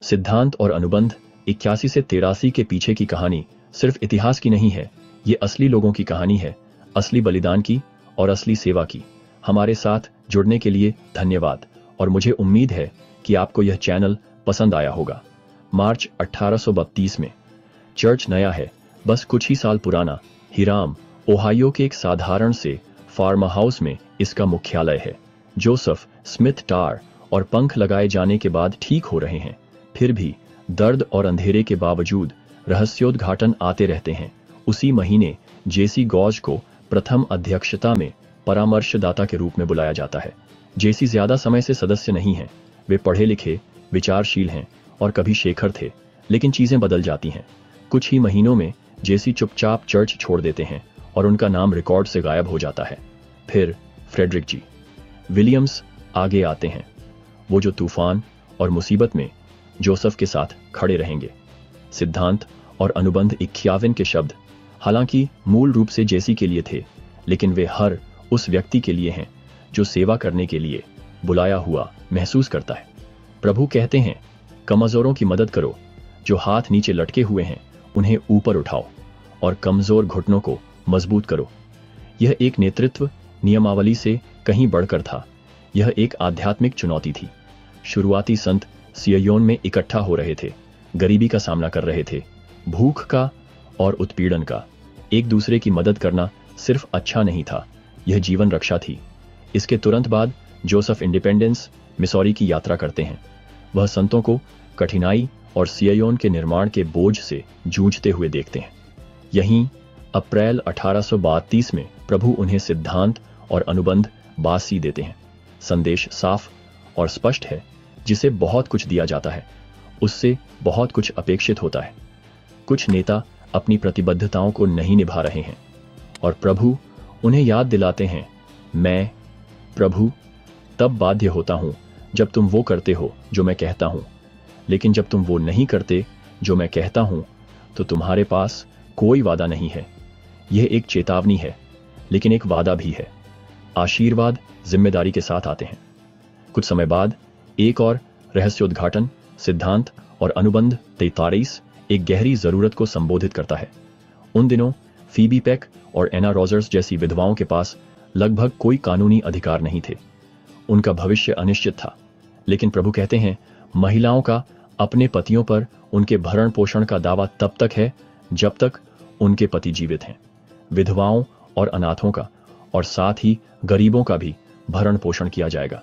सिद्धांत और अनुबंध 81 से 83 के पीछे की कहानी सिर्फ इतिहास की नहीं है, ये असली लोगों की कहानी है, असली बलिदान की और असली सेवा की। हमारे साथ जुड़ने के लिए धन्यवाद और मुझे उम्मीद है कि आपको यह चैनल पसंद आया होगा। मार्च 1832 में चर्च नया है, बस कुछ ही साल पुराना। हिराम, ओहायो के एक साधारण से फार्म हाउस में इसका मुख्यालय है। जोसेफ स्मिथ टार और पंख लगाए जाने के बाद ठीक हो रहे हैं, फिर भी दर्द और अंधेरे के बावजूद रहस्योद्घाटन आते रहते हैं। उसी महीने जेसी गॉज को प्रथम अध्यक्षता में परामर्शदाता के रूप में बुलाया जाता है। जेसी ज्यादा समय से सदस्य नहीं हैं, वे पढ़े लिखे, विचारशील हैं और कभी शेखर थे, लेकिन चीजें बदल जाती हैं। कुछ ही महीनों में जेसी चुपचाप चर्च छोड़ देते हैं और उनका नाम रिकॉर्ड से गायब हो जाता है। फिर फ्रेडरिक जी विलियम्स आगे आते हैं, वो जो तूफान और मुसीबत में जोसेफ के साथ खड़े रहेंगे। सिद्धांत और अनुबंध 51 के शब्द हालांकि मूल रूप से जेसी के लिए थे, लेकिन वे हर उस व्यक्ति के लिए हैं जो सेवा करने के लिए बुलाया हुआ महसूस करता है। प्रभु कहते हैं, कमजोरों की मदद करो, जो हाथ नीचे लटके हुए हैं उन्हें ऊपर उठाओ और कमजोर घुटनों को मजबूत करो। यह एक नेतृत्व नियमावली से कहीं बढ़कर था, यह एक आध्यात्मिक चुनौती थी। शुरुआती संत सिययोन में इकट्ठा हो रहे थे, गरीबी का सामना कर रहे थे, भूख का और उत्पीड़न का। एक दूसरे की मदद करना सिर्फ अच्छा नहीं था, यह जीवन रक्षा थी। इसके तुरंत बाद जोसेफ इंडिपेंडेंस मिसौरी की यात्रा करते हैं। वह संतों को कठिनाई और सिययोन के निर्माण के बोझ से जूझते हुए देखते हैं। यहीं अप्रैल 1832 में प्रभु उन्हें सिद्धांत और अनुबंध बासी देते हैं। संदेश साफ और स्पष्ट है, जिसे बहुत कुछ दिया जाता है उससे बहुत कुछ अपेक्षित होता है। कुछ नेता अपनी प्रतिबद्धताओं को नहीं निभा रहे हैं और प्रभु उन्हें याद दिलाते हैं, मैं प्रभु तब बाध्य होता हूं जब तुम वो करते हो जो मैं कहता हूं, लेकिन जब तुम वो नहीं करते जो मैं कहता हूं तो तुम्हारे पास कोई वादा नहीं है। यह एक चेतावनी है, लेकिन एक वादा भी है। आशीर्वाद जिम्मेदारी के साथ आते हैं। कुछ समय बाद एक और रहस्योद्घाटन, सिद्धांत और अनुबंध 43 एक गहरी जरूरत को संबोधित करता है। उन दिनों फीबी पेक और एना रॉजर्स जैसी विधवाओं के पास लगभग कोई कानूनी अधिकार नहीं थे। उनका भविष्य अनिश्चित था, लेकिन प्रभु कहते हैं, महिलाओं का अपने पतियों पर उनके भरण पोषण का दावा तब तक है जब तक उनके पति जीवित हैं। विधवाओं और अनाथों का और साथ ही गरीबों का भी भरण पोषण किया जाएगा।